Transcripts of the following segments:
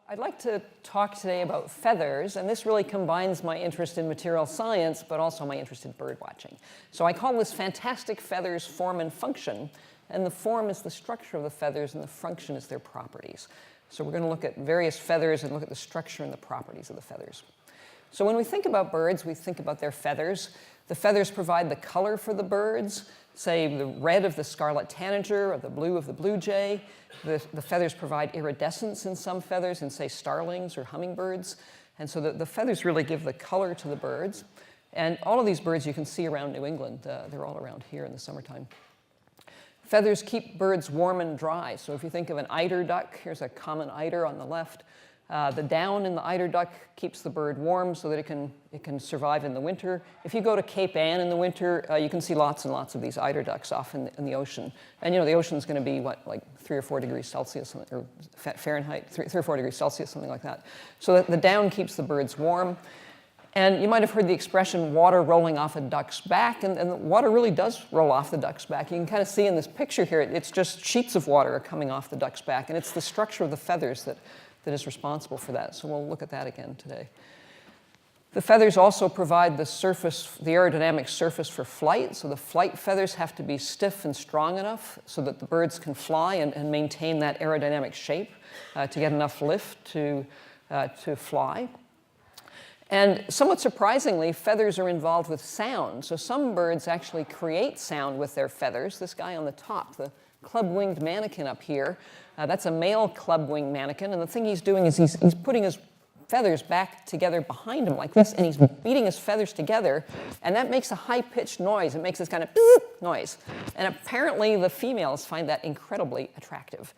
I'd like to talk today about feathers, and this really combines my interest in material science, but also my interest in bird watching. So I call this fantastic feathers form and function, and the form is the structure of the feathers, and the function is their properties. So we're going to look at various feathers and look at the structure and the properties of the feathers. So when we think about birds, we think about their feathers. The feathers provide the color for the birds, say the red of the scarlet tanager or the blue of the blue jay. The feathers provide iridescence in some feathers in, say, starlings or hummingbirds. And so the feathers really give the color to the birds. And all of these birds you can see around New England. They're all around here in the summertime. Feathers keep birds warm and dry. So if you think of an eider duck, here's a common eider on the left. The down in the eider duck keeps the bird warm so that it can survive in the winter. If you go to Cape Ann in the winter, you can see lots and lots of these eider ducks off in the ocean. And you know, the ocean's going to be, what, like 3 or 4 degrees Celsius, or Fahrenheit, 3 or 4 degrees Celsius, something like that. So that the down keeps the birds warm. And you might have heard the expression water rolling off a duck's back, and the water really does roll off the duck's back. You can kind of see in this picture here, it's just sheets of water are coming off the duck's back, and it's the structure of the feathers that is responsible for that. So we'll look at that again today. The feathers also provide the aerodynamic surface for flight. So the flight feathers have to be stiff and strong enough so that the birds can fly and maintain that aerodynamic shape to get enough lift to fly. And somewhat surprisingly, feathers are involved with sound. So some birds actually create sound with their feathers. This guy on the top, the club-winged mannequin up here, that's a male club-winged mannequin. And the thing he's doing is he's putting his feathers back together behind him like this, and he's beating his feathers together, and that makes a high-pitched noise. It makes this kind of noise. And apparently the females find that incredibly attractive.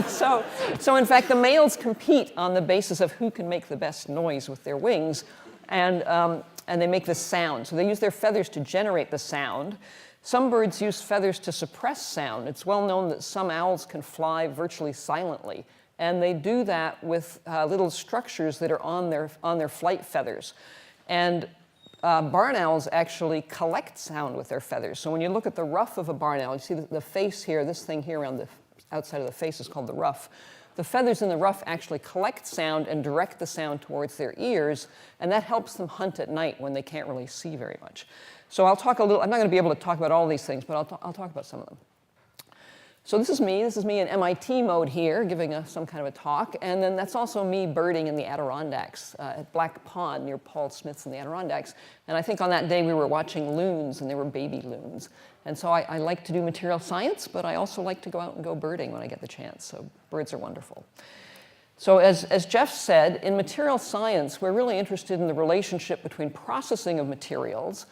So in fact, the males compete on the basis of who can make the best noise with their wings, and they make this sound. So they use their feathers to generate the sound. Some birds use feathers to suppress sound. It's well known that some owls can fly virtually silently. And they do that with little structures that are on their flight feathers. And barn owls actually collect sound with their feathers. So when you look at the ruff of a barn owl, you see the face here, this thing here around the outside of the face is called the ruff. The feathers in the ruff actually collect sound and direct the sound towards their ears, and that helps them hunt at night when they can't really see very much. So I'll talk a little, I'm not going to be able to talk about all these things, but I'll talk about some of them. So this is me in MIT mode here, giving some kind of a talk. And then that's also me birding in the Adirondacks at Black Pond near Paul Smith's in the Adirondacks. And I think on that day we were watching loons, and there were baby loons. And so I like to do material science, but I also like to go out and go birding when I get the chance. So birds are wonderful. So as Jeff said, in material science, we're really interested in the relationship between processing of materials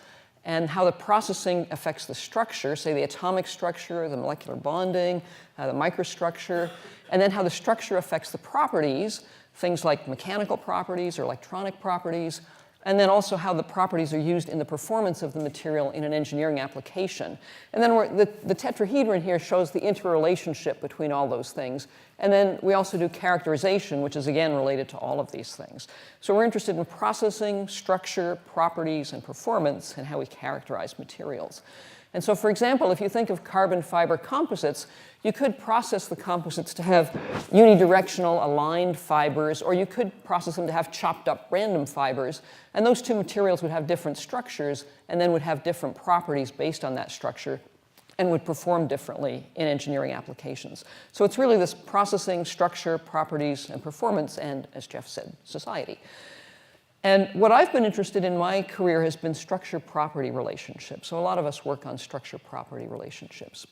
and how the processing affects the structure, say the atomic structure, the molecular bonding, the microstructure, and then how the structure affects the properties, things like mechanical properties or electronic properties, and then also how the properties are used in the performance of the material in an engineering application. And then the tetrahedron here shows the interrelationship between all those things. And then we also do characterization, which is again related to all of these things. So we're interested in processing, structure, properties, and performance, and how we characterize materials. And so, for example, if you think of carbon fiber composites, you could process the composites to have unidirectional aligned fibers, or you could process them to have chopped up random fibers. And those two materials would have different structures and then would have different properties based on that structure and would perform differently in engineering applications. So it's really this processing, structure, properties, and performance, and, as Jeff said, society. And what I've been interested in my career has been structure-property relationships. So a lot of us work on structure-property relationships.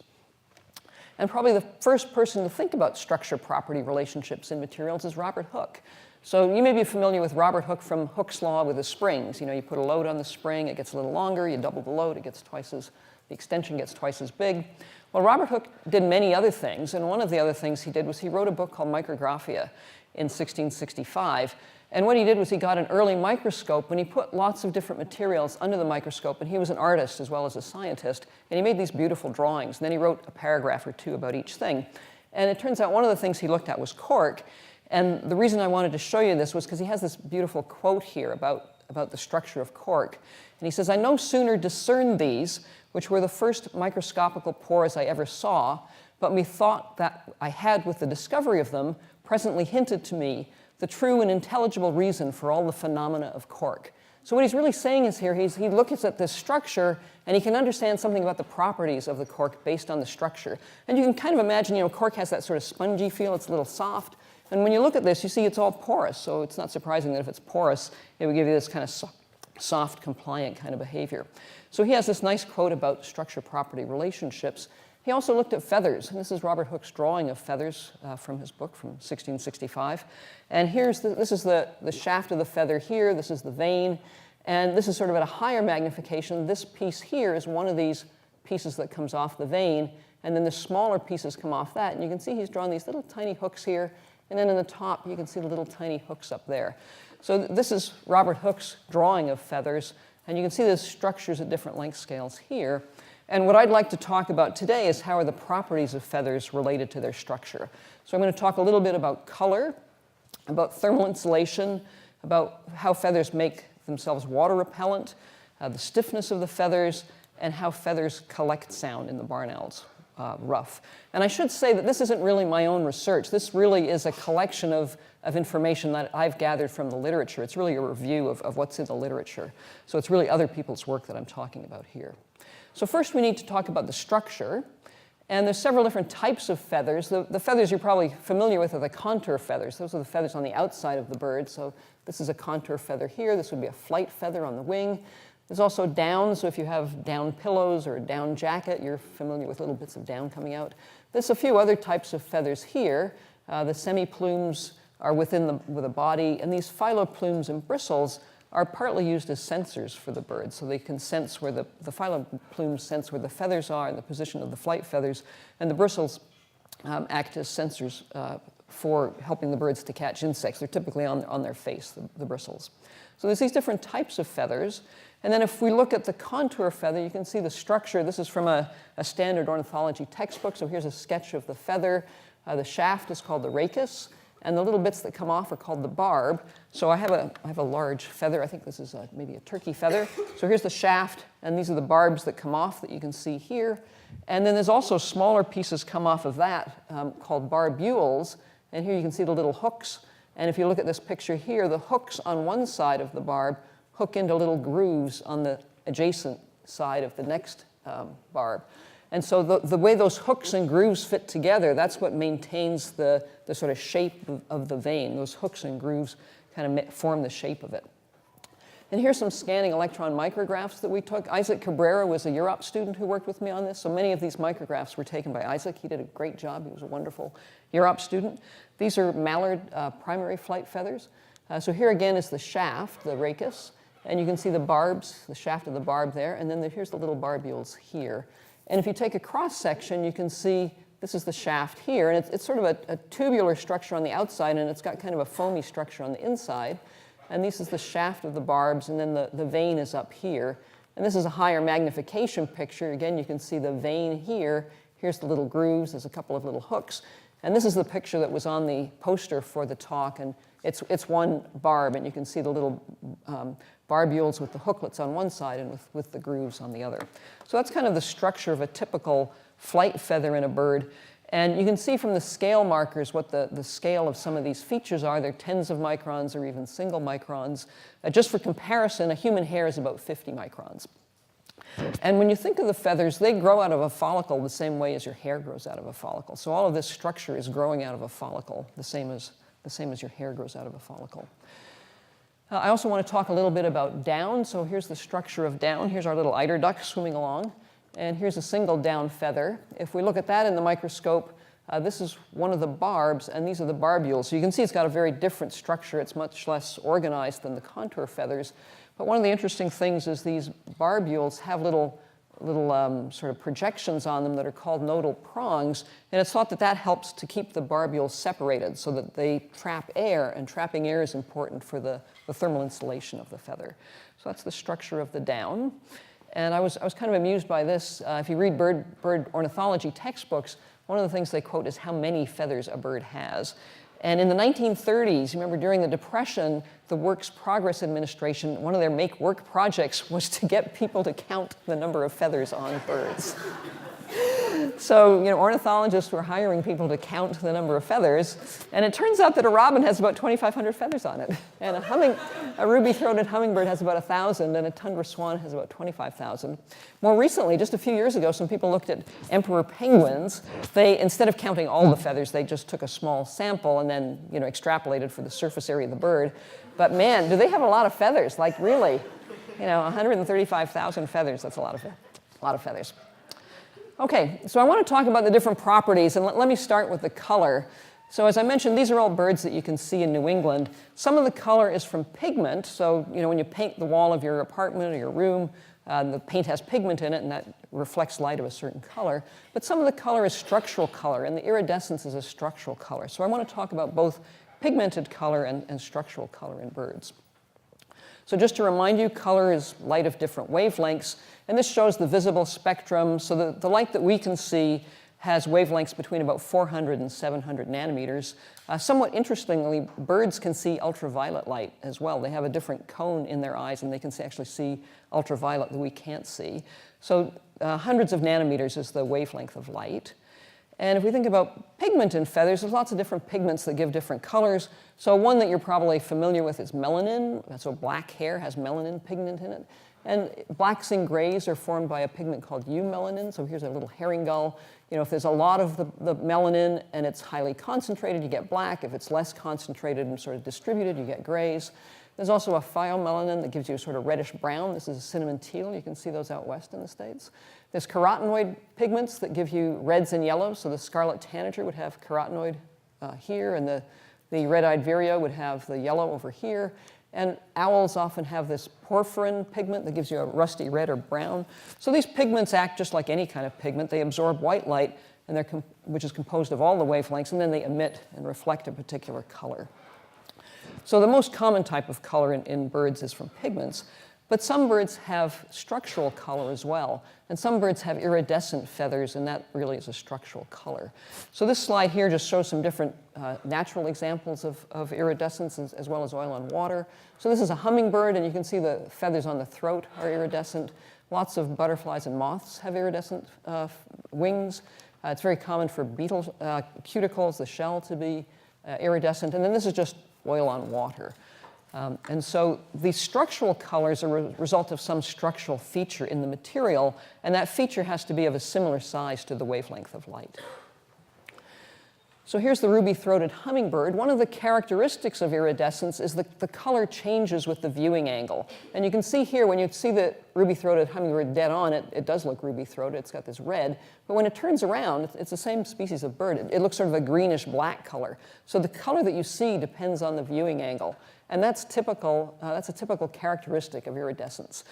And probably the first person to think about structure-property relationships in materials is Robert Hooke. So you may be familiar with Robert Hooke from Hooke's law with the springs. You know, you put a load on the spring, it gets a little longer, you double the load, the extension gets twice as big. Well, Robert Hooke did many other things, and one of the other things he did was he wrote a book called Micrographia in 1665. And what he did was he got an early microscope and he put lots of different materials under the microscope, and he was an artist as well as a scientist, and he made these beautiful drawings. And then he wrote a paragraph or two about each thing. And it turns out one of the things he looked at was cork. And the reason I wanted to show you this was because he has this beautiful quote here about the structure of cork. And he says, "I no sooner discerned these, which were the first microscopical pores I ever saw, but methought that I had with the discovery of them presently hinted to me the true and intelligible reason for all the phenomena of cork. So what he's really saying is here, he looks at this structure, and he can understand something about the properties of the cork based on the structure. And you can kind of imagine, you know, cork has that sort of spongy feel. It's a little soft. And when you look at this, you see it's all porous. So it's not surprising that if it's porous, it would give you this kind of soft, compliant kind of behavior. So he has this nice quote about structure-property relationships. He also looked at feathers, and this is Robert Hooke's drawing of feathers from his book from 1665. And this is the shaft of the feather here, this is the vane, and this is sort of at a higher magnification. This piece here is one of these pieces that comes off the vane, and then the smaller pieces come off that. And you can see he's drawn these little tiny hooks here, and then in the top you can see the little tiny hooks up there. So this is Robert Hooke's drawing of feathers, and you can see the structures at different length scales here. And what I'd like to talk about today is how are the properties of feathers related to their structure. So I'm going to talk a little bit about color, about thermal insulation, about how feathers make themselves water repellent, the stiffness of the feathers, and how feathers collect sound in the barn owl's ruff. And I should say that this isn't really my own research. This really is a collection of information that I've gathered from the literature. It's really a review of what's in the literature. So it's really other people's work that I'm talking about here. So first we need to talk about the structure. And there's several different types of feathers. The feathers you're probably familiar with are the contour feathers. Those are the feathers on the outside of the bird. So this is a contour feather here. This would be a flight feather on the wing. There's also down. So if you have down pillows or a down jacket, you're familiar with little bits of down coming out. There's a few other types of feathers here. The semi-plumes are within the body. And these phyloplumes and bristles are partly used as sensors for the bird. So they can sense where the phyloplumes sense where the feathers are and the position of the flight feathers. And the bristles act as sensors for helping the birds to catch insects. They're typically on their face, the bristles. So there's these different types of feathers. And then if we look at the contour feather, you can see the structure. This is from a standard ornithology textbook. So here's a sketch of the feather. The shaft is called the rachis. And the little bits that come off are called the barb. So I have a large feather. I think this is maybe a turkey feather. So here's the shaft, and these are the barbs that come off that you can see here. And then there's also smaller pieces come off of that called barbules. And here you can see the little hooks. And if you look at this picture here, the hooks on one side of the barb hook into little grooves on the adjacent side of the next barb. And so the way those hooks and grooves fit together, that's what maintains the sort of shape of the vane. Those hooks and grooves kind of form the shape of it. And here's some scanning electron micrographs that we took. Isaac Cabrera was a Europe student who worked with me on this. So many of these micrographs were taken by Isaac. He did a great job. He was a wonderful Europe student. These are mallard primary flight feathers. So here again is the shaft, the rachis. And you can see the barbs, the shaft of the barb there. And then here's the little barbules here. And if you take a cross-section, you can see this is the shaft here. And it's sort of a tubular structure on the outside, and it's got kind of a foamy structure on the inside. And this is the shaft of the barbs, and then the vane is up here. And this is a higher magnification picture. Again, you can see the vane here. Here's the little grooves. There's a couple of little hooks. And this is the picture that was on the poster for the talk. And it's one barb, and you can see the little barbules with the hooklets on one side and with the grooves on the other. So that's kind of the structure of a typical flight feather in a bird. And you can see from the scale markers what the scale of some of these features are. They're tens of microns or even single microns. Just for comparison, a human hair is about 50 microns. And when you think of the feathers, they grow out of a follicle the same way as your hair grows out of a follicle. So all of this structure is growing out of a follicle, the same as your hair grows out of a follicle. I also want to talk a little bit about down. So here's the structure of down. Here's our little eider duck swimming along. And here's a single down feather. If we look at that in the microscope, this is one of the barbs, and these are the barbules. So you can see it's got a very different structure. It's much less organized than the contour feathers. But one of the interesting things is these barbules have little sort of projections on them that are called nodal prongs. And it's thought that that helps to keep the barbules separated so that they trap air, and trapping air is important for the thermal insulation of the feather. So that's the structure of the down. And I was kind of amused by this. If you read bird ornithology textbooks, one of the things they quote is how many feathers a bird has. And in the 1930s, remember during the Depression, the Works Progress Administration, one of their make work projects was to get people to count the number of feathers on birds. So, ornithologists were hiring people to count the number of feathers, and it turns out that a robin has about 2,500 feathers on it, and a ruby-throated hummingbird has about 1,000, and a tundra swan has about 25,000. More recently, just a few years ago, some people looked at emperor penguins. They, instead of counting all the feathers, they just took a small sample and then, extrapolated for the surface area of the bird. But man, do they have a lot of feathers? Like really, 135,000 feathers. That's a lot of feathers. Okay, so I want to talk about the different properties, and let me start with the color. So as I mentioned, these are all birds that you can see in New England. Some of the color is from pigment. So when you paint the wall of your apartment or your room, the paint has pigment in it, and that reflects light of a certain color. But some of the color is structural color, and the iridescence is a structural color. So I want to talk about both pigmented color and structural color in birds. So just to remind you, color is light of different wavelengths, and this shows the visible spectrum. So the light that we can see has wavelengths between about 400 and 700 nanometers. Somewhat interestingly, birds can see ultraviolet light as well. They have a different cone in their eyes, and they can actually see ultraviolet that we can't see. So hundreds of nanometers is the wavelength of light. And if we think about pigment in feathers, there's lots of different pigments that give different colors. So one that you're probably familiar with is melanin. So black hair has melanin pigment in it. And blacks and grays are formed by a pigment called eumelanin. So here's a little herring gull. If there's a lot of the melanin and it's highly concentrated, you get black. If it's less concentrated and sort of distributed, you get grays. There's also a pheomelanin that gives you a sort of reddish brown. This is a cinnamon teal. You can see those out west in the States. There's carotenoid pigments that give you reds and yellows. So the scarlet tanager would have carotenoid here, and the red-eyed vireo would have the yellow over here. And owls often have this porphyrin pigment that gives you a rusty red or brown. So these pigments act just like any kind of pigment. They absorb white light, and which is composed of all the wavelengths, and then they emit and reflect a particular color. So the most common type of color in birds is from pigments. But some birds have structural color as well. And some birds have iridescent feathers, and that really is a structural color. So this slide here just shows some different natural examples of iridescence as well as oil on water. So this is a hummingbird, and you can see the feathers on the throat are iridescent. Lots of butterflies and moths have iridescent wings. It's very common for beetle cuticles, the shell, to be iridescent. And then this is just oil on water. And so these structural colors are a result of some structural feature in the material, and that feature has to be of a similar size to the wavelength of light. So here's the ruby-throated hummingbird. One of the characteristics of iridescence is that the color changes with the viewing angle. And you can see here, when you see the ruby-throated hummingbird dead on, it does look ruby-throated. It's got this red. But when it turns around, it's the same species of bird. It looks sort of a greenish-black color. So the color that you see depends on the viewing angle. And that's typical. That's a typical characteristic of iridescence.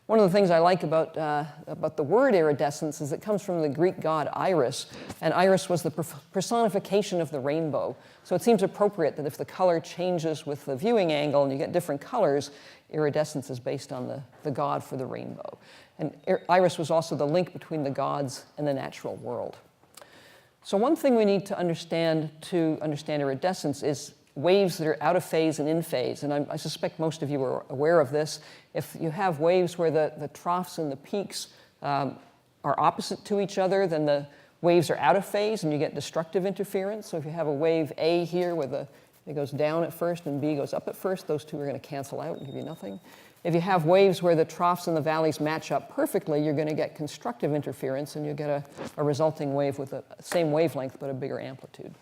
One of the things I like about the word iridescence is it comes from the Greek god Iris, and Iris was the personification of the rainbow. So it seems appropriate that if the color changes with the viewing angle and you get different colors, iridescence is based on the god for the rainbow. And Iris was also the link between the gods and the natural world. So one thing we need to understand iridescence is waves that are out of phase and in phase. And I suspect most of you are aware of this. If you have waves where the troughs and the peaks are opposite to each other, then the waves are out of phase and you get destructive interference. So if you have a wave A here where it goes down at first and B goes up at first, those two are going to cancel out and give you nothing. If you have waves where the troughs and the valleys match up perfectly, you're going to get constructive interference, and you get a resulting wave with the same wavelength but a bigger amplitude.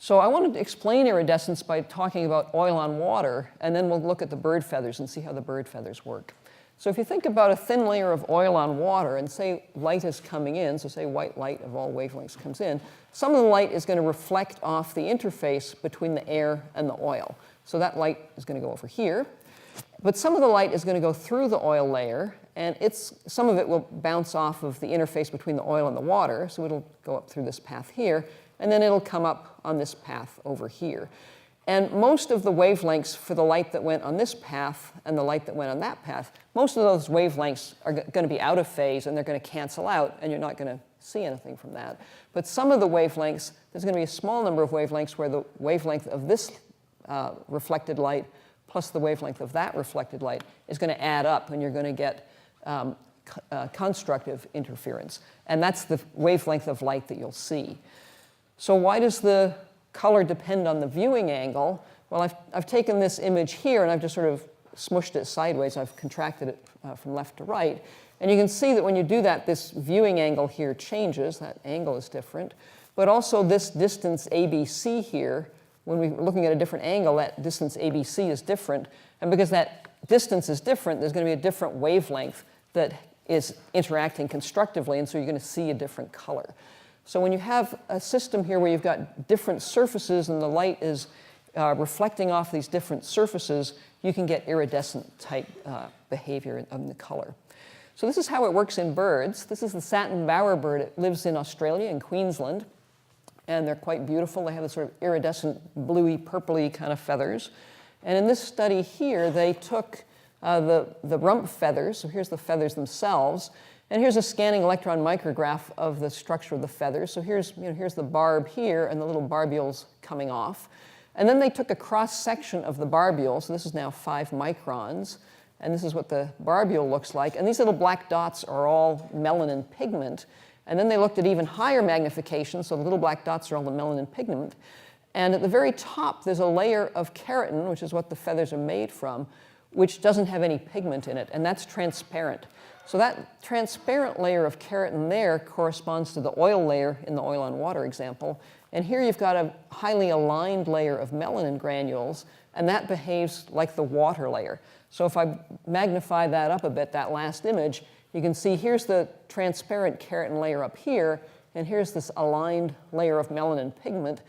So I wanted to explain iridescence by talking about oil on water, and then we'll look at the bird feathers and see how the bird feathers work. So if you think about a thin layer of oil on water, and say light is coming in, so say white light of all wavelengths comes in, some of the light is going to reflect off the interface between the air and the oil. So that light is going to go over here. But some of the light is going to go through the oil layer, and some of it will bounce off of the interface between the oil and the water, so it'll go up through this path here. And then it'll come up on this path over here. And most of the wavelengths for the light that went on this path and the light that went on that path, most of those wavelengths are going to be out of phase, and they're going to cancel out, and you're not going to see anything from that. But some of the wavelengths, there's going to be a small number of wavelengths where the wavelength of this reflected light plus the wavelength of that reflected light is going to add up, and you're going to get constructive interference. And that's the wavelength of light that you'll see. So why does the color depend on the viewing angle? Well, I've taken this image here, and I've just sort of smushed it sideways. I've contracted it from left to right. And you can see that when you do that, this viewing angle here changes. That angle is different. But also this distance ABC here, when we're looking at a different angle, that distance ABC is different. And because that distance is different, there's going to be a different wavelength that is interacting constructively, and so you're going to see a different color. So when you have a system here where you've got different surfaces and the light is reflecting off these different surfaces, you can get iridescent type behavior in the color. So this is how it works in birds. This is the Satin Bowerbird. It lives in Australia, in Queensland, and they're quite beautiful. They have this sort of iridescent, bluey, purpley kind of feathers. And in this study here, they took the rump feathers. So here's the feathers themselves. And here's a scanning electron micrograph of the structure of the feathers. So here's the barb here and the little barbules coming off. And then they took a cross-section of the barbule. So this is now 5 microns. And this is what the barbule looks like. And these little black dots are all melanin pigment. And then they looked at even higher magnification. So the little black dots are all the melanin pigment. And at the very top, there's a layer of keratin, which is what the feathers are made from, which doesn't have any pigment in it. And that's transparent. So that transparent layer of keratin there corresponds to the oil layer in the oil on water example. And here you've got a highly aligned layer of melanin granules, and that behaves like the water layer. So if I magnify that up a bit, that last image, you can see here's the transparent keratin layer up here, and here's this aligned layer of melanin pigment.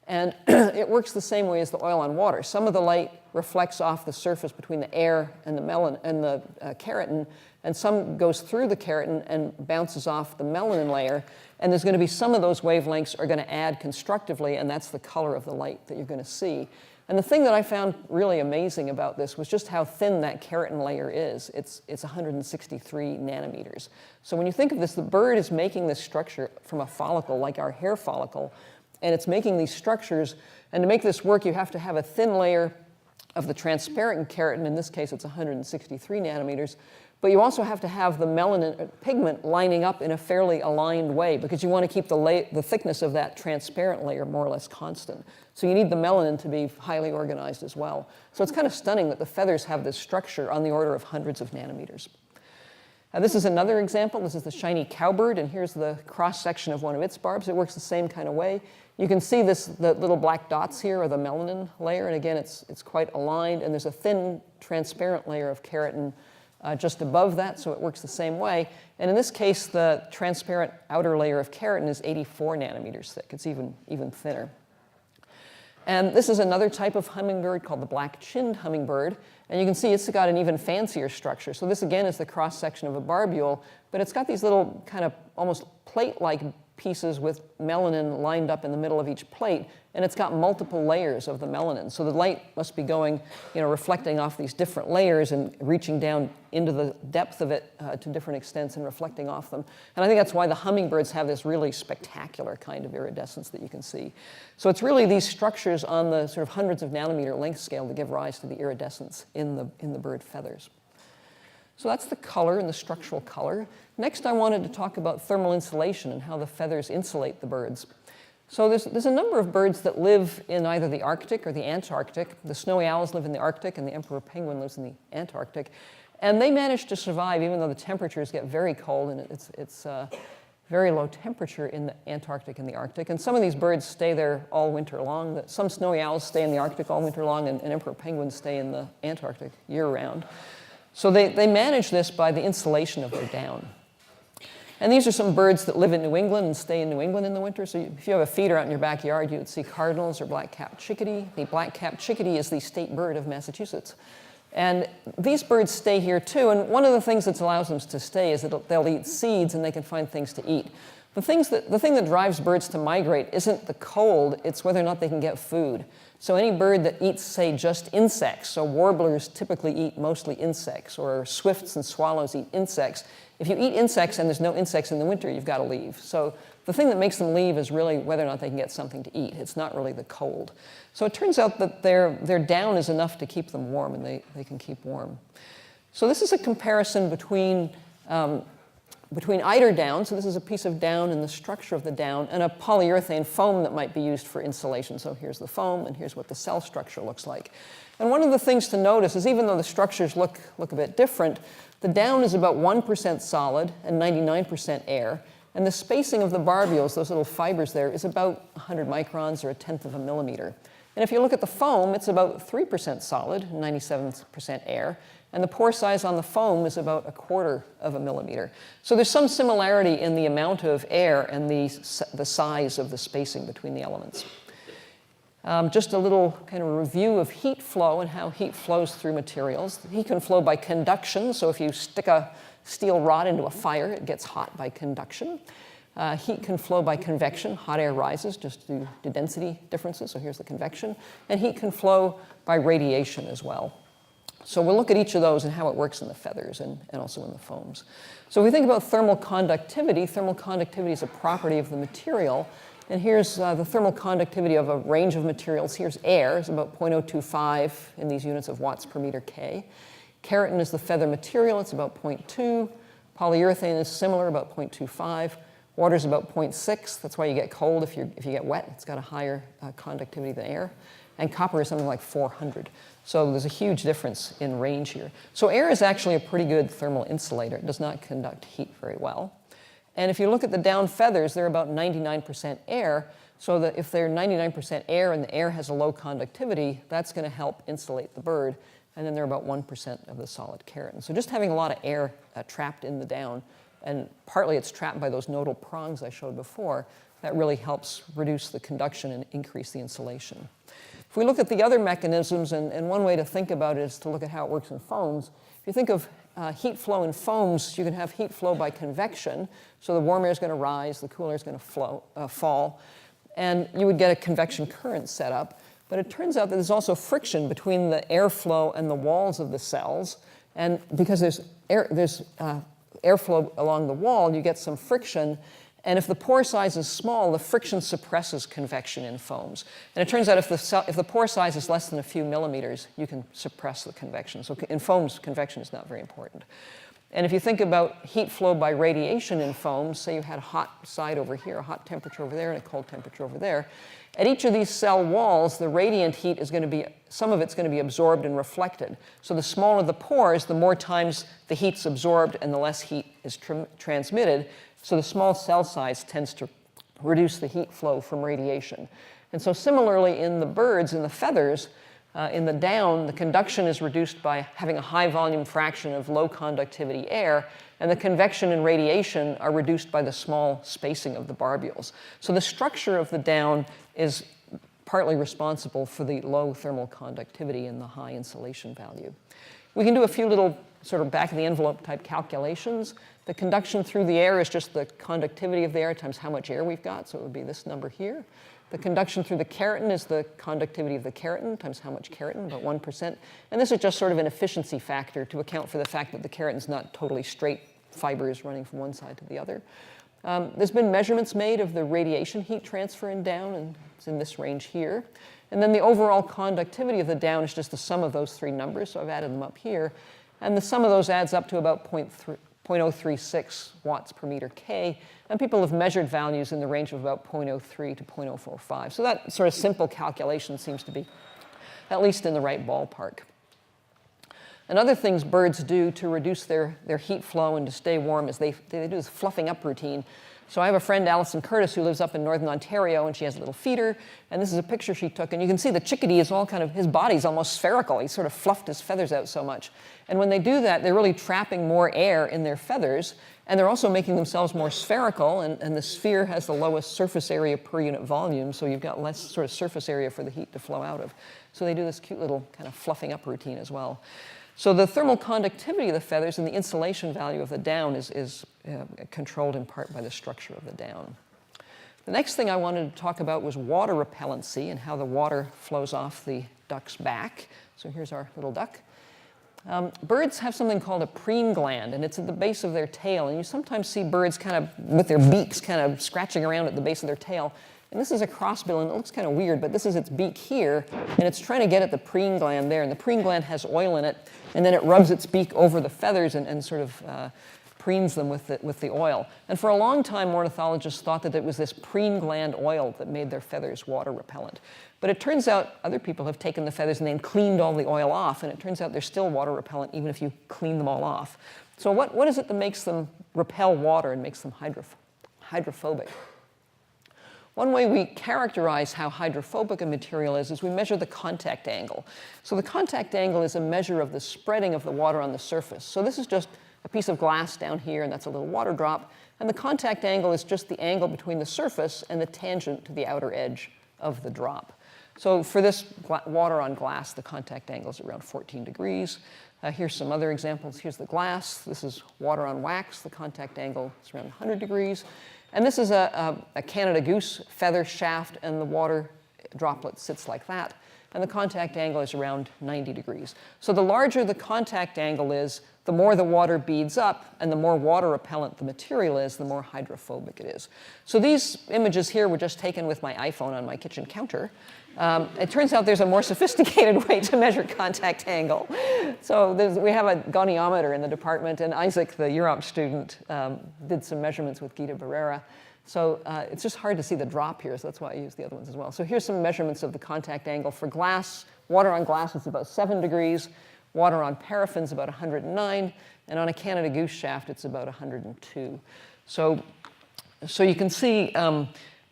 And it works the same way as the oil on water. Some of the light reflects off the surface between the air and the keratin, and some goes through the keratin and bounces off the melanin layer. And there's going to be some of those wavelengths are going to add constructively, and that's the color of the light that you're going to see. And the thing that I found really amazing about this was just how thin that keratin layer is. It's 163 nanometers. So when you think of this, the bird is making this structure from a follicle, like our hair follicle, and it's making these structures. And to make this work, you have to have a thin layer of the transparent keratin. In this case, it's 163 nanometers. But you also have to have the melanin pigment lining up in a fairly aligned way, because you want to keep the thickness of that transparent layer more or less constant. So you need the melanin to be highly organized as well. So it's kind of stunning that the feathers have this structure on the order of hundreds of nanometers. This is another example. This is the shiny cowbird, and here's the cross-section of one of its barbs. It works the same kind of way. You can see the little black dots here are the melanin layer, and again, it's quite aligned, and there's a thin, transparent layer of keratin just above that, so it works the same way. And in this case, the transparent outer layer of keratin is 84 nanometers thick. It's even thinner. And this is another type of hummingbird called the black-chinned hummingbird. And you can see it's got an even fancier structure. So this, again, is the cross-section of a barbule, but it's got these little kind of almost plate-like pieces with melanin lined up in the middle of each plate, and it's got multiple layers of the melanin. So the light must be going, reflecting off these different layers and reaching down into the depth of it to different extents and reflecting off them. And I think that's why the hummingbirds have this really spectacular kind of iridescence that you can see. So it's really these structures on the sort of hundreds of nanometer length scale that give rise to the iridescence in the bird feathers. So that's the color and the structural color. Next, I wanted to talk about thermal insulation and how the feathers insulate the birds. So there's a number of birds that live in either the Arctic or the Antarctic. The snowy owls live in the Arctic, and the emperor penguin lives in the Antarctic. And they manage to survive even though the temperatures get very cold, and it's very low temperature in the Antarctic and the Arctic. And some of these birds stay there all winter long. Some snowy owls stay in the Arctic all winter long, and emperor penguins stay in the Antarctic year-round. So they manage this by the insulation of their down. And these are some birds that live in New England and stay in New England in the winter. So if you have a feeder out in your backyard, you would see cardinals or black-capped chickadee. The black-capped chickadee is the state bird of Massachusetts. And these birds stay here too. And one of the things that allows them to stay is that they'll eat seeds and they can find things to eat. The thing that drives birds to migrate isn't the cold, it's whether or not they can get food. So any bird that eats, say, just insects, so warblers typically eat mostly insects, or swifts and swallows eat insects. If you eat insects and there's no insects in the winter, you've got to leave. So the thing that makes them leave is really whether or not they can get something to eat. It's not really the cold. So it turns out that their down is enough to keep them warm, and they can keep warm. So this is a comparison between between eider down, so this is a piece of down in the structure of the down, and a polyurethane foam that might be used for insulation. So here's the foam, and here's what the cell structure looks like. And one of the things to notice is even though the structures look a bit different, the down is about 1% solid and 99% air. And the spacing of the barbules, those little fibers there, is about 100 microns or a tenth of a millimeter. And if you look at the foam, it's about 3% solid, 97% air. And the pore size on the foam is about 1/4 of a millimeter. So there's some similarity in the amount of air and the size of the spacing between the elements. Just a little kind of review of heat flow and how heat flows through materials. Heat can flow by conduction. So if you stick a steel rod into a fire, it gets hot by conduction. Heat can flow by convection. Hot air rises just due to density differences. So here's the convection. And heat can flow by radiation as well. So we'll look at each of those and how it works in the feathers and also in the foams. So if we think about thermal conductivity is a property of the material. And here's the thermal conductivity of a range of materials. Here's air, it's about 0.025 in these units of watts per meter K. Keratin is the feather material, it's about 0.2. Polyurethane is similar, about 0.25. Water is about 0.6. That's why you get cold if you get wet. It's got a higher conductivity than air. And copper is something like 400. So there's a huge difference in range here. So air is actually a pretty good thermal insulator. It does not conduct heat very well. And if you look at the down feathers, they're about 99% air. So that if they're 99% air and the air has a low conductivity, that's going to help insulate the bird. And then they're about 1% of the solid keratin. So just having a lot of air trapped in the down, and partly it's trapped by those nodal prongs I showed before, that really helps reduce the conduction and increase the insulation. If we look at the other mechanisms, and one way to think about it is to look at how it works in foams. If you think of heat flow in foams, you can have heat flow by convection. So the warm air is going to rise, the cool air is going to fall, and you would get a convection current set up. But it turns out that there's also friction between the airflow and the walls of the cells. And because there's airflow along the wall, you get some friction. And if the pore size is small, the friction suppresses convection in foams. And it turns out if the pore size is less than a few millimeters, you can suppress the convection. So in foams, convection is not very important. And if you think about heat flow by radiation in foams, say you had a hot side over here, a hot temperature over there, and a cold temperature over there, at each of these cell walls, the radiant heat is going to be, some of it's going to be absorbed and reflected. So the smaller the pores, the more times the heat's absorbed and the less heat is transmitted. So the small cell size tends to reduce the heat flow from radiation. And so similarly in the birds, in the feathers, in the down, the conduction is reduced by having a high volume fraction of low conductivity air, and the convection and radiation are reduced by the small spacing of the barbules. So the structure of the down is partly responsible for the low thermal conductivity and the high insulation value. We can do a few little sort of back of the envelope type calculations. The conduction through the air is just the conductivity of the air times how much air we've got, so it would be this number here. The conduction through the keratin is the conductivity of the keratin times how much keratin, about 1%. And this is just sort of an efficiency factor to account for the fact that the keratin is not totally straight fibers running from one side to the other. There's been measurements made of the radiation heat transfer in down, and it's in this range here. And then the overall conductivity of the down is just the sum of those three numbers, so I've added them up here. And the sum of those adds up to about 0.036 watts per meter K. And people have measured values in the range of about 0.03 to 0.045. So that sort of simple calculation seems to be at least in the right ballpark. And other things birds do to reduce their heat flow and to stay warm is they do this fluffing up routine. So I have a friend, Alison Curtis, who lives up in northern Ontario, and she has a little feeder. And this is a picture she took. And you can see the chickadee is all kind of, his body's almost spherical. He sort of fluffed his feathers out so much. And when they do that, they're really trapping more air in their feathers. And they're also making themselves more spherical. And the sphere has the lowest surface area per unit volume. So you've got less sort of surface area for the heat to flow out of. So they do this cute little kind of fluffing up routine as well. So the thermal conductivity of the feathers and the insulation value of the down is controlled in part by the structure of the down. The next thing I wanted to talk about was water repellency and how the water flows off the duck's back. So here's our little duck. Birds have something called a preen gland, and it's at the base of their tail. And you sometimes see birds kind of with their beaks kind of scratching around at the base of their tail. And this is a crossbill, and it looks kind of weird, but this is its beak here, and it's trying to get at the preen gland there. And the preen gland has oil in it, and then it rubs its beak over the feathers and sort of preens them with the oil. And for a long time, ornithologists thought that it was this preen gland oil that made their feathers water repellent. But it turns out other people have taken the feathers and then cleaned all the oil off, and it turns out they're still water repellent even if you clean them all off. So what is it that makes them repel water and makes them hydrophobic? One way we characterize how hydrophobic a material is we measure the contact angle. So the contact angle is a measure of the spreading of the water on the surface. So this is just a piece of glass down here, and that's a little water drop. And the contact angle is just the angle between the surface and the tangent to the outer edge of the drop. So for this water on glass, the contact angle is around 14 degrees. Here's some other examples. Here's the glass. This is water on wax. The contact angle is around 100 degrees. And this is a Canada goose feather shaft, and the water droplet sits like that. And the contact angle is around 90 degrees. So the larger the contact angle is, the more the water beads up, and the more water repellent the material is, the more hydrophobic it is. So these images here were just taken with my iPhone on my kitchen counter. It turns out there's a more sophisticated way to measure contact angle. So we have a goniometer in the department, and Isaac, the Europe student, did some measurements with Guida Barrera. So it's just hard to see the drop here, so that's why I use the other ones as well. So here's some measurements of the contact angle. For glass, water on glass is about 7 degrees. Water on paraffin is about 109. And on a Canada goose shaft, it's about 102. So you can see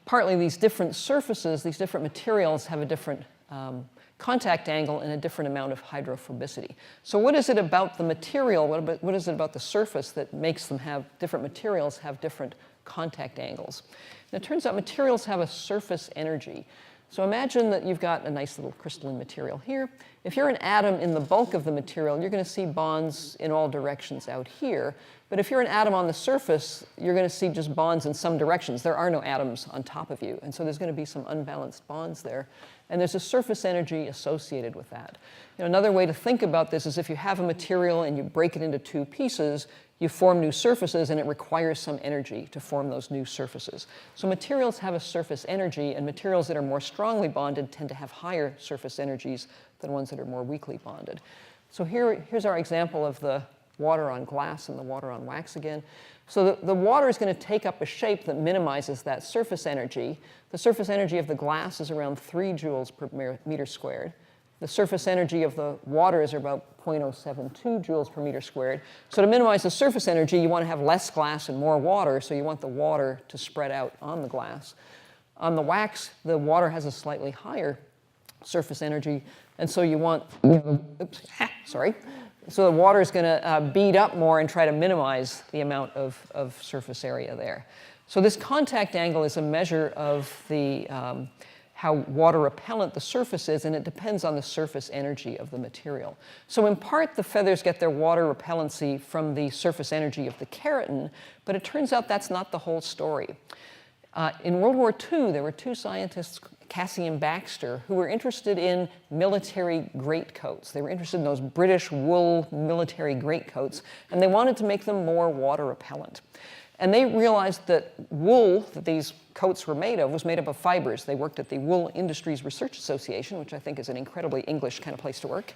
partly these different surfaces, these different materials have a different contact angle and a different amount of hydrophobicity. So what is it about the material, what is it about the surface that makes them have, different materials have different contact angles? And it turns out materials have a surface energy. So imagine that you've got a nice little crystalline material here. If you're an atom in the bulk of the material, you're going to see bonds in all directions out here. But if you're an atom on the surface, you're going to see just bonds in some directions. There are no atoms on top of you. And so there's going to be some unbalanced bonds there. And there's a surface energy associated with that. Another way to think about this is if you have a material and you break it into two pieces, you form new surfaces, and it requires some energy to form those new surfaces. So materials have a surface energy, and materials that are more strongly bonded tend to have higher surface energies than ones that are more weakly bonded. So here's our example of the water on glass and the water on wax again. So the water is going to take up a shape that minimizes that surface energy. The surface energy of the glass is around 3 joules per meter squared. The surface energy of the water is about 0.072 joules per meter squared. So to minimize the surface energy, you want to have less glass and more water, so you want the water to spread out on the glass. On the wax, the water has a slightly higher surface energy, and so you want, so the water is going to bead up more and try to minimize the amount of surface area there. So this contact angle is a measure of the how water repellent the surface is, and it depends on the surface energy of the material. So in part, the feathers get their water repellency from the surface energy of the keratin, but it turns out that's not the whole story. In World War II, there were 2 scientists, Cassie and Baxter, who were interested in military greatcoats. They were interested in those British wool military greatcoats, and they wanted to make them more water repellent. And they realized that wool that these coats were made of was made up of fibers. They worked at the Wool Industries Research Association, which I think is an incredibly English kind of place to work.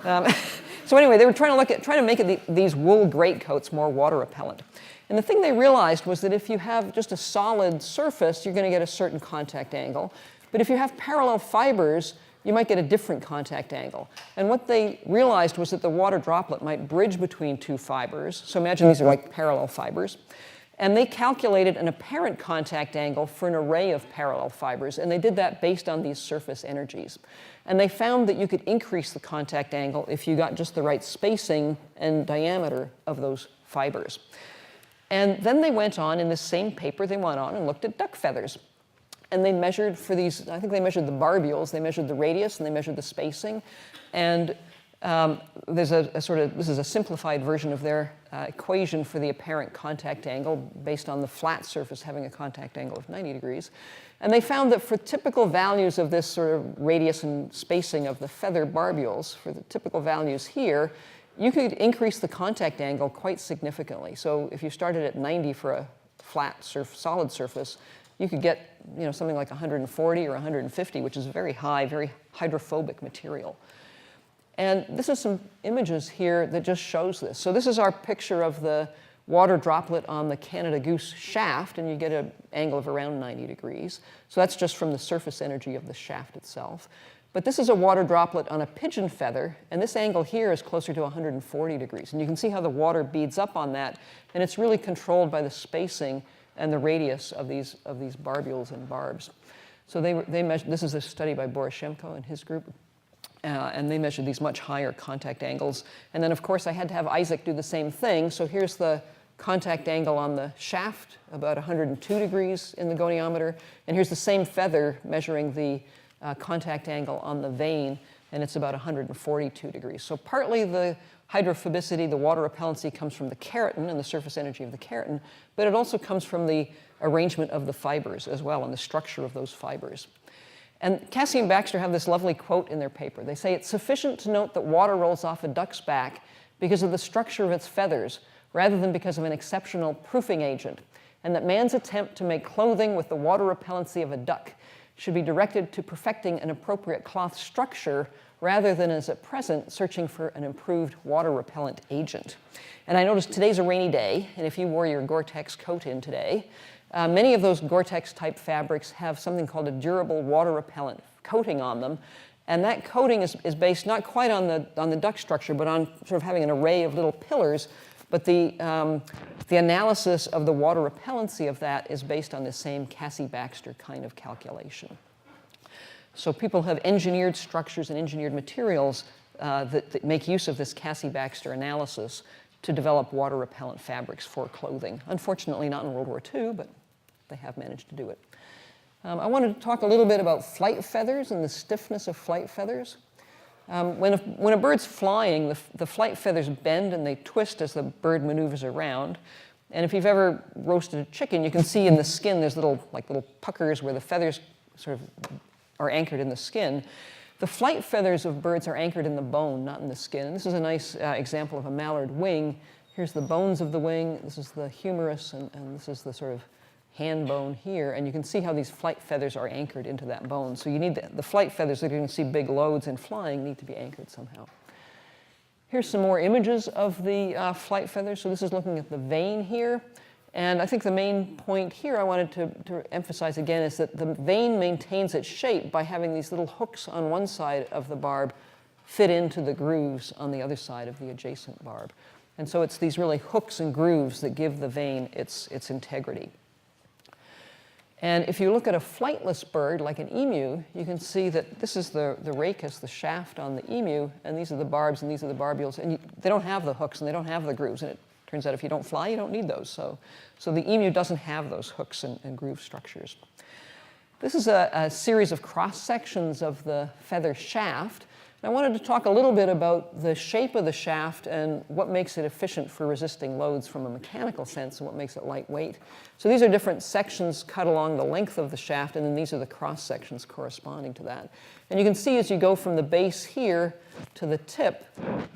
So anyway, they were trying to make these wool greatcoats more water repellent. And the thing they realized was that if you have just a solid surface, you're going to get a certain contact angle. But if you have parallel fibers, you might get a different contact angle. And what they realized was that the water droplet might bridge between 2 fibers. So imagine these are like parallel fibers. And they calculated an apparent contact angle for an array of parallel fibers, and they did that based on these surface energies. And they found that you could increase the contact angle if you got just the right spacing and diameter of those fibers. And then they went on, in this same paper, they went on and looked at duck feathers. And they measured for these, I think they measured the barbules, they measured the radius, and they measured the spacing. And there's this is a simplified version of their equation for the apparent contact angle based on the flat surface having a contact angle of 90 degrees. And they found that for typical values of this sort of radius and spacing of the feather barbules, for the typical values here, you could increase the contact angle quite significantly. So if you started at 90 for a flat solid surface, you could get something like 140 or 150, which is very high, very hydrophobic material. And this is some images here that just shows this. So this is our picture of the water droplet on the Canada Goose shaft, and you get an angle of around 90 degrees. So that's just from the surface energy of the shaft itself. But this is a water droplet on a pigeon feather, and this angle here is closer to 140 degrees. And you can see how the water beads up on that, and it's really controlled by the spacing and the radius of these barbules and barbs. So they measured, this is a study by Boryshchenko and his group, and they measured these much higher contact angles. And then, of course, I had to have Isaac do the same thing. So here's the contact angle on the shaft, about 102 degrees in the goniometer. And here's the same feather measuring the contact angle on the vane, and it's about 142 degrees. So partly the hydrophobicity, the water repellency, comes from the keratin and the surface energy of the keratin, but it also comes from the arrangement of the fibers as well and the structure of those fibers. And Cassie and Baxter have this lovely quote in their paper. They say, "It's sufficient to note that water rolls off a duck's back because of the structure of its feathers, rather than because of an exceptional proofing agent, and that man's attempt to make clothing with the water repellency of a duck should be directed to perfecting an appropriate cloth structure rather than, as at present, searching for an improved water repellent agent." And I noticed today's a rainy day, and if you wore your Goretex coat in today, many of those Goretex type fabrics have something called a durable water repellent coating on them. And that coating is based not quite on the duck structure, but on sort of having an array of little pillars. But the analysis of the water repellency of that is based on the same Cassie-Baxter kind of calculation. So people have engineered structures and engineered materials that make use of this Cassie-Baxter analysis to develop water repellent fabrics for clothing. Unfortunately, not in World War II, but they have managed to do it. I wanted to talk a little bit about flight feathers and the stiffness of flight feathers. When a bird's flying, the flight feathers bend and they twist as the bird maneuvers around. And if you've ever roasted a chicken, you can see in the skin there's little puckers where the feathers sort of are anchored in the skin. The flight feathers of birds are anchored in the bone, not in the skin. And this is a nice example of a mallard wing. Here's the bones of the wing. This is the humerus, and this is the sort of hand bone here, and you can see how these flight feathers are anchored into that bone. So you need the flight feathers that you're going to see big loads in flying need to be anchored somehow. Here's some more images of the flight feathers. So this is looking at the vane here. And I think the main point here I wanted to emphasize again is that the vane maintains its shape by having these little hooks on one side of the barb fit into the grooves on the other side of the adjacent barb. And so it's these really hooks and grooves that give the vane its integrity. And if you look at a flightless bird, like an emu, you can see that this is the rachis, the shaft on the emu, and these are the barbs, and these are the barbules. And they don't have the hooks, and they don't have the grooves. And it turns out if you don't fly, you don't need those. So the emu doesn't have those hooks and groove structures. This is a series of cross-sections of the feather shaft. I wanted to talk a little bit about the shape of the shaft and what makes it efficient for resisting loads from a mechanical sense and what makes it lightweight. So these are different sections cut along the length of the shaft, and then these are the cross sections corresponding to that. And you can see as you go from the base here to the tip,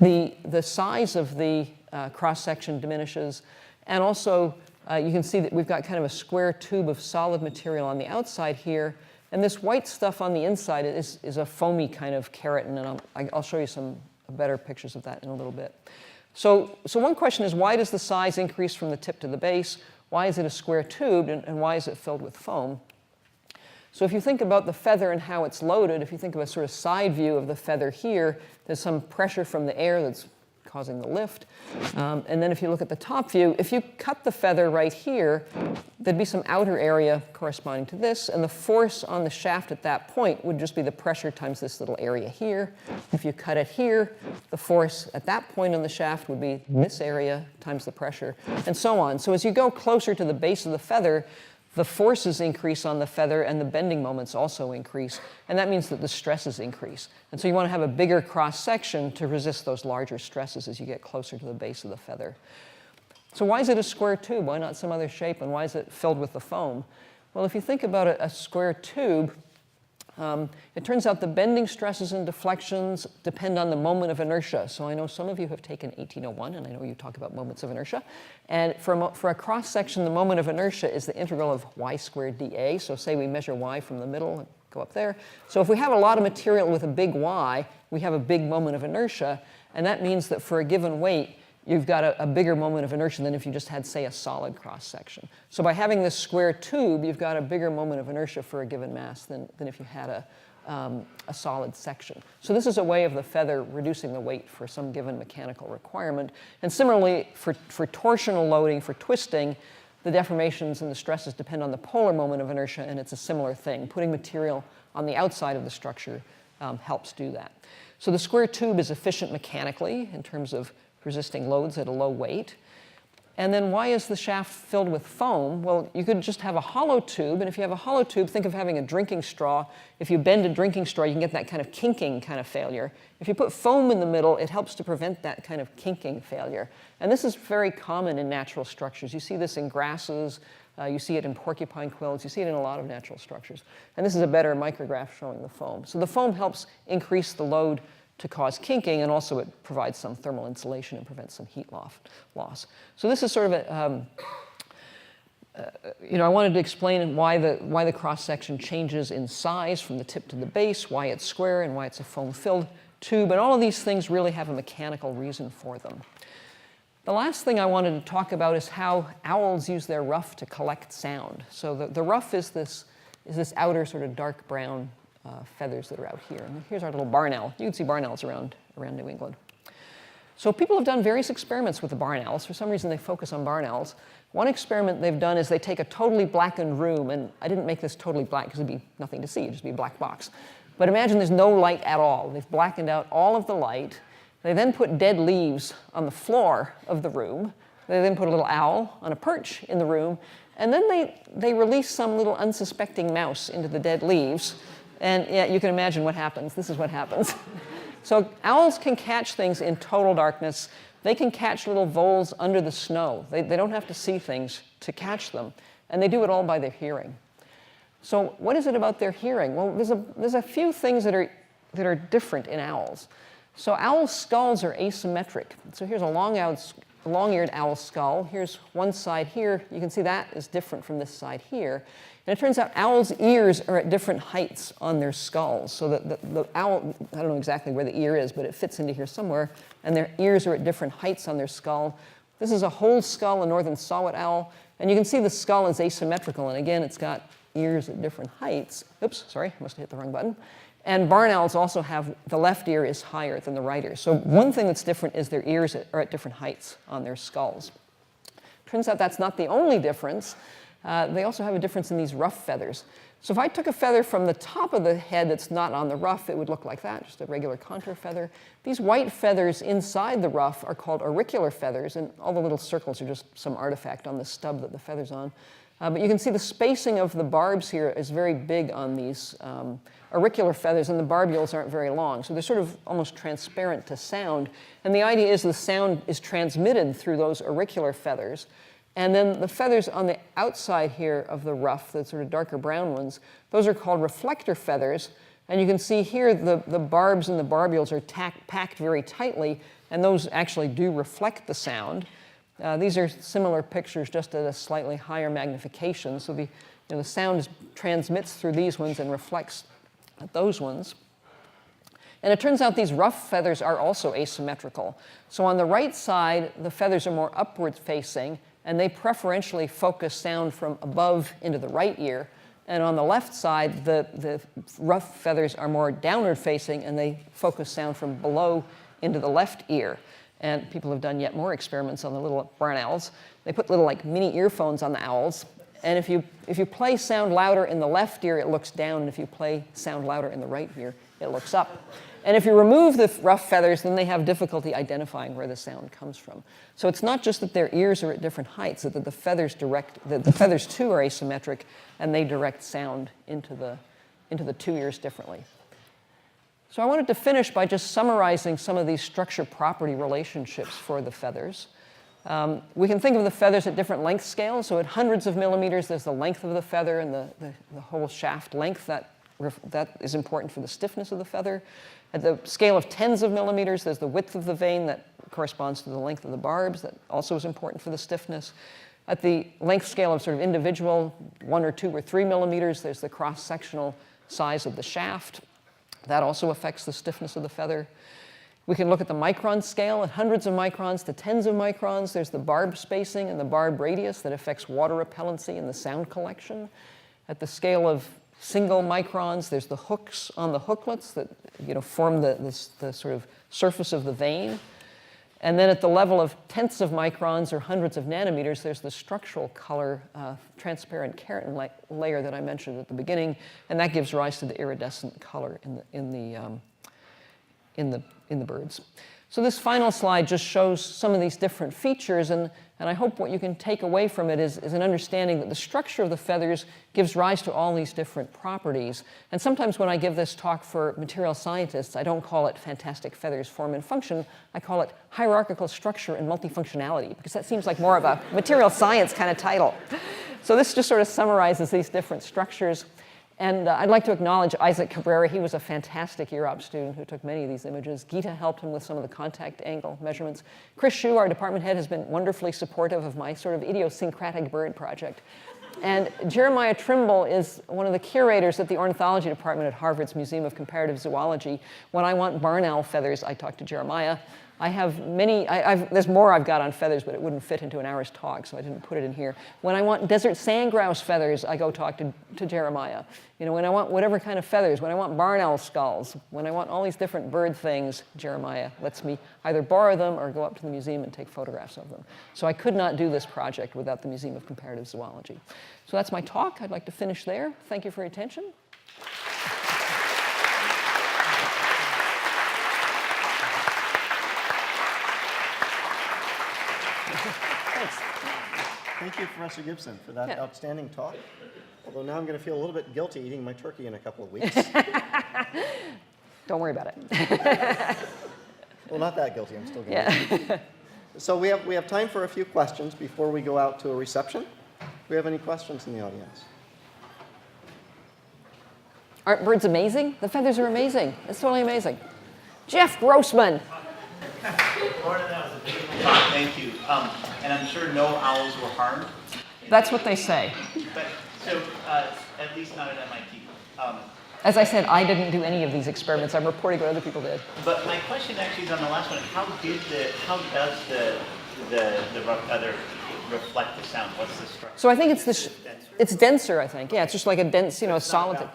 the size of the cross section diminishes, and also you can see that we've got kind of a square tube of solid material on the outside here. And this white stuff on the inside is a foamy kind of keratin, and I'll show you some better pictures of that in a little bit. So one question is, why does the size increase from the tip to the base? Why is it a square tube, and why is it filled with foam? So if you think about the feather and how it's loaded, if you think of a sort of side view of the feather here, there's some pressure from the air that's causing the lift. And then if you look at the top view, if you cut the feather right here, there'd be some outer area corresponding to this, and the force on the shaft at that point would just be the pressure times this little area here. If you cut it here, the force at that point on the shaft would be this area times the pressure, and so on. So as you go closer to the base of the feather, the forces increase on the feather and the bending moments also increase, and that means that the stresses increase. And so you want to have a bigger cross section to resist those larger stresses as you get closer to the base of the feather. So why is it a square tube? Why not some other shape? And why is it filled with the foam? Well, if you think about a square tube, it turns out the bending stresses and deflections depend on the moment of inertia. So I know some of you have taken 1801, and I know you talk about moments of inertia. And for a cross section, the moment of inertia is the integral of y squared dA. So say we measure y from the middle and go up there. So if we have a lot of material with a big y, we have a big moment of inertia. And that means that for a given weight, you've got a bigger moment of inertia than if you just had, say, a solid cross-section. So by having this square tube, you've got a bigger moment of inertia for a given mass than if you had a solid section. So this is a way of the feather reducing the weight for some given mechanical requirement. And similarly, for torsional loading, for twisting, the deformations and the stresses depend on the polar moment of inertia, and it's a similar thing. Putting material on the outside of the structure helps do that. So the square tube is efficient mechanically in terms of resisting loads at a low weight. And then why is the shaft filled with foam? Well, you could just have a hollow tube, and if you have a hollow tube, think of having a drinking straw. If you bend a drinking straw, you can get that kind of kinking kind of failure. If you put foam in the middle, it helps to prevent that kind of kinking failure. And this is very common in natural structures. You see this in grasses, you see it in porcupine quills, you see it in a lot of natural structures. And this is a better micrograph showing the foam. So the foam helps increase the load to cause kinking, and also it provides some thermal insulation and prevents some heat loss. So this is sort of I wanted to explain why the cross-section changes in size from the tip to the base, why it's square, and why it's a foam-filled tube. And all of these things really have a mechanical reason for them. The last thing I wanted to talk about is how owls use their ruff to collect sound. So the ruff is this outer sort of dark brown feathers that are out here. And here's our little barn owl. You can see barn owls around New England. So people have done various experiments with the barn owls. For some reason, they focus on barn owls. One experiment they've done is they take a totally blackened room, and I didn't make this totally black because it'd be nothing to see, it'd just be a black box. But imagine there's no light at all. They've blackened out all of the light. They then put dead leaves on the floor of the room. They then put a little owl on a perch in the room, and then they release some little unsuspecting mouse into the dead leaves. And yeah, you can imagine what happens. This is what happens. So owls can catch things in total darkness. They can catch little voles under the snow. They don't have to see things to catch them. And they do it all by their hearing. So what is it about their hearing? Well, there's a few things that are different in owls. So owl skulls are asymmetric. So here's a long-eared owl skull. Here's one side here. You can see that is different from this side here. And it turns out owls' ears are at different heights on their skulls. So the owl, I don't know exactly where the ear is, but it fits into here somewhere. And their ears are at different heights on their skull. This is a whole skull, a northern saw-whet owl. And you can see the skull is asymmetrical. And again, it's got ears at different heights. Oops, sorry, I must have hit the wrong button. And barn owls also have, the left ear is higher than the right ear. So one thing that's different is their ears are at different heights on their skulls. Turns out that's not the only difference. They also have a difference in these ruff feathers. So if I took a feather from the top of the head that's not on the ruff, it would look like that, just a regular contour feather. These white feathers inside the ruff are called auricular feathers, and all the little circles are just some artifact on the stub that the feather's on. But you can see the spacing of the barbs here is very big on these auricular feathers, and the barbules aren't very long. So they're sort of almost transparent to sound. And the idea is the sound is transmitted through those auricular feathers. And then the feathers on the outside here of the ruff, the sort of darker brown ones, those are called reflector feathers. And you can see here the barbs and the barbules are packed very tightly, and those actually do reflect the sound. These are similar pictures, just at a slightly higher magnification. So the sound transmits through these ones and reflects at those ones. And it turns out these ruff feathers are also asymmetrical. So on the right side, the feathers are more upward facing, and they preferentially focus sound from above into the right ear. And on the left side, the ruff feathers are more downward facing, and they focus sound from below into the left ear. And people have done yet more experiments on the little barn owls. They put little like mini earphones on the owls. And if you play sound louder in the left ear, it looks down. And if you play sound louder in the right ear, it looks up. And if you remove the ruff feathers, then they have difficulty identifying where the sound comes from. So it's not just that their ears are at different heights, that the feathers too are asymmetric, and they direct sound into the two ears differently. So I wanted to finish by just summarizing some of these structure-property relationships for the feathers. We can think of the feathers at different length scales. So at hundreds of millimeters, there's the length of the feather and the whole shaft length. That is important for the stiffness of the feather. At the scale of tens of millimeters, there's the width of the vein that corresponds to the length of the barbs. That also is important for the stiffness. At the length scale of sort of individual 1 or 2 or 3 millimeters, there's the cross-sectional size of the shaft. That also affects the stiffness of the feather. We can look at the micron scale at hundreds of microns to tens of microns. There's the barb spacing and the barb radius that affects water repellency and the sound collection. At the scale of single microns, there's the hooks on the hooklets that form the sort of surface of the vein. And then at the level of tenths of microns or hundreds of nanometers, there's the structural color transparent keratin layer that I mentioned at the beginning, and that gives rise to the iridescent color in the birds. So this final slide just shows some of these different features, and I hope what you can take away from it is an understanding that the structure of the feathers gives rise to all these different properties. And sometimes when I give this talk for material scientists, I don't call it fantastic feathers, form, and function. I call it hierarchical structure and multifunctionality, because that seems like more of a material science kind of title. So this just sort of summarizes these different structures. And I'd like to acknowledge Isaac Cabrera. He was a fantastic UROP student who took many of these images. Gita helped him with some of the contact angle measurements. Chris Hsu, our department head, has been wonderfully supportive of my sort of idiosyncratic bird project. And Jeremiah Trimble is one of the curators at the ornithology department at Harvard's Museum of Comparative Zoology. When I want barn owl feathers, I talk to Jeremiah. I have many, there's more I've got on feathers, but it wouldn't fit into an hour's talk, so I didn't put it in here. When I want desert sand grouse feathers, I go talk to Jeremiah. When I want whatever kind of feathers, when I want barn owl skulls, when I want all these different bird things, Jeremiah lets me either borrow them or go up to the museum and take photographs of them. So I could not do this project without the Museum of Comparative Zoology. So that's my talk. I'd like to finish there. Thank you for your attention. Thank you, Professor Gibson, for that outstanding talk. Although now I'm going to feel a little bit guilty eating my turkey in a couple of weeks. Don't worry about it. Well, not that guilty. I'm still guilty. Yeah. So we have time for a few questions before we go out to a reception. Do we have any questions in the audience? Aren't birds amazing? The feathers are amazing. It's totally amazing. Jeff Grossman. Lorna, that was a beautiful talk. Thank you. And I'm sure no owls were harmed. That's what they say. But so, at least not at MIT. As I said, I didn't do any of these experiments. I'm reporting what other people did. But my question actually is on the last one. How does the rough feather reflect the sound? What's the structure? So I think it's denser. I think, yeah, it's just like a dense, solid.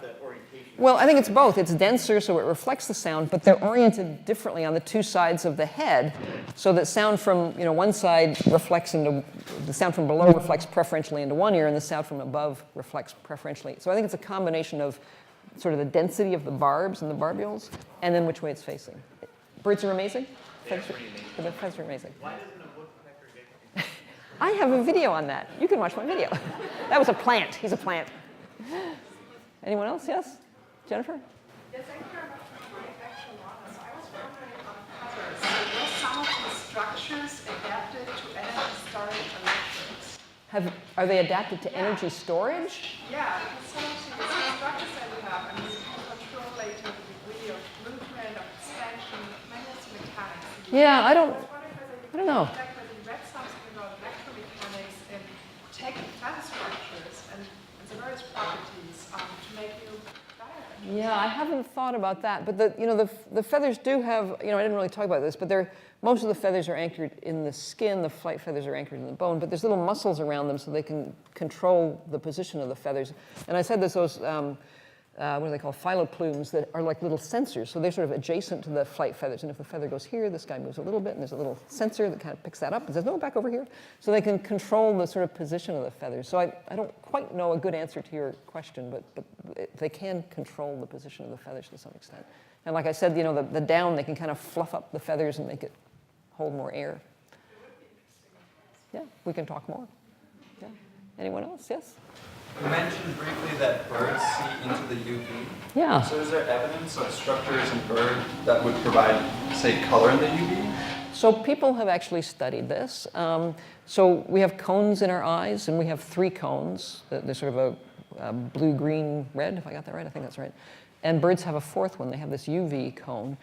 Well, I think it's both. It's denser, so it reflects the sound, but they're oriented differently on the two sides of the head, so that sound from one side reflects into the sound from below reflects preferentially into one ear, and the sound from above reflects preferentially. So I think it's a combination of sort of the density of the barbs and the barbules, and then which way it's facing. Birds are amazing. Feathers are amazing. Why doesn't a woodpecker get? I have a video on that. You can watch my video. That was a plant. He's a plant. Anyone else? Yes. Jennifer? Yes, thank you very much for my introduction, Lorna. So I was wondering on feathers, were some of the structures adapted to energy storage electrics? Are they adapted to energy storage? Yeah, because some of the structures that we have, you can control later the degree of movement, of expansion, magnets, mechanics. Yeah, I don't know. You read something about electromechanics and taking feather structures and the various properties to make you better. Yeah, I haven't thought about that, but the feathers do have, I didn't really talk about this, but most of the feathers are anchored in the skin, the flight feathers are anchored in the bone, but there's little muscles around them so they can control the position of the feathers. And I said there's those, what do they call, phyloplumes that are like little sensors, so they're sort of adjacent to the flight feathers, and if the feather goes here, this guy moves a little bit, and there's a little sensor that kind of picks that up and says, no, back over here. So they can control the sort of position of the feathers. So I don't quite know a good answer to your question, but they can control the position of the feathers to some extent. And like I said, the down, they can kind of fluff up the feathers and make it hold more air. Yeah, we can talk more. Yeah. Anyone else? Yes? You mentioned briefly that birds see into the UV. Yeah. So is there evidence of structures in bird that would provide, say, color in the UV? So people have actually studied this. So we have cones in our eyes, and we have 3 cones. They're sort of a blue, green, red, if I got that right. I think that's right. And birds have a 4th one. They have this UV cone.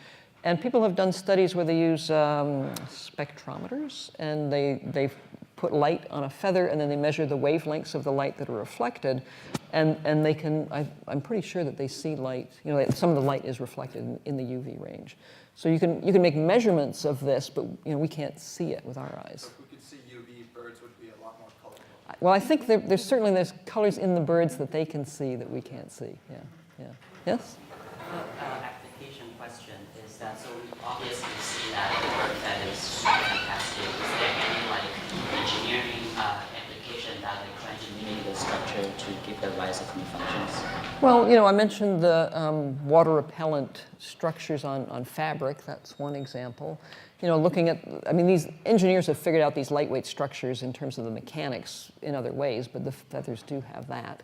And people have done studies where they use spectrometers, and they put light on a feather, and then they measure the wavelengths of the light that are reflected, and they can, I'm pretty sure that they see light, you know, some of the light is reflected in the UV range. So you can make measurements of this, but you know, we can't see it with our eyes. So if we could see UV, birds would be a lot more colorful. Well, I think there's colors in the birds that they can see that we can't see. Yeah, yeah. Yes? Application question is that, so we obviously see that the bird feathers are fantastic. Is there any like engineering application that they try to mimic the structure to give the rise of new functions? Well, you know, I mentioned the water repellent structures on fabric. That's one example. You know, looking at, I mean, these engineers have figured out these lightweight structures in terms of the mechanics in other ways, but the feathers do have that.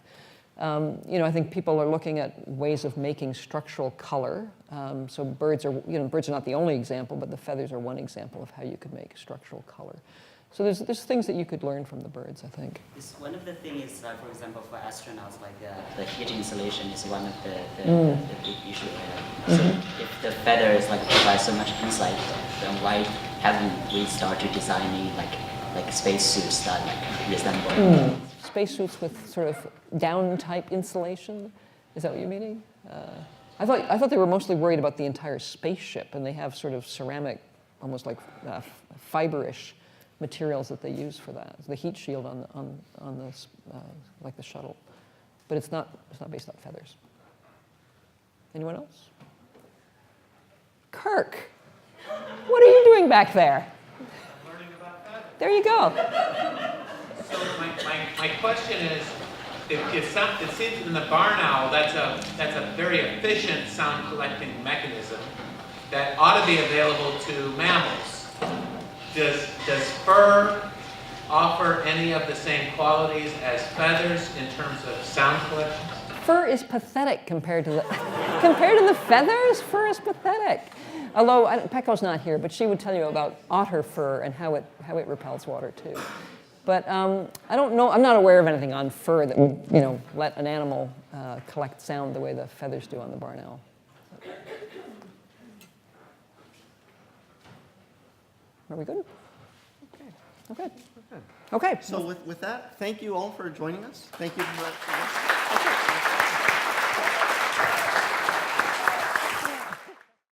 You know, I think people are looking at ways of making structural color. So birds are not the only example, but the feathers are one example of how you could make structural color. So there's things that you could learn from the birds, I think. One of the things is, for example, for astronauts, like the heat insulation is one of the big issue. Right? So if the feathers like provide so much insight, then why haven't we started designing like spacesuits that like resemble? Spacesuits with sort of down-type insulation? Is that what you're meaning? I thought they were mostly worried about the entire spaceship, and they have sort of ceramic, almost like fiber-ish materials that they use for that. The heat shield on the like the shuttle, but it's not based on feathers. Anyone else? Kirk, what are you doing back there? I'm learning about feathers. There you go. So my question is, it seems in the barn owl that's a very efficient sound collecting mechanism that ought to be available to mammals. Does fur offer any of the same qualities as feathers in terms of sound collection? Fur is pathetic compared to the feathers. Fur is pathetic. Although Pecco's not here, but she would tell you about otter fur and how it repels water too. But I don't know. I'm not aware of anything on fur that would, you know, let an animal collect sound the way the feathers do on the barn owl. Are we good? Okay. Okay. Okay. So with that, thank you all for joining us. Thank you for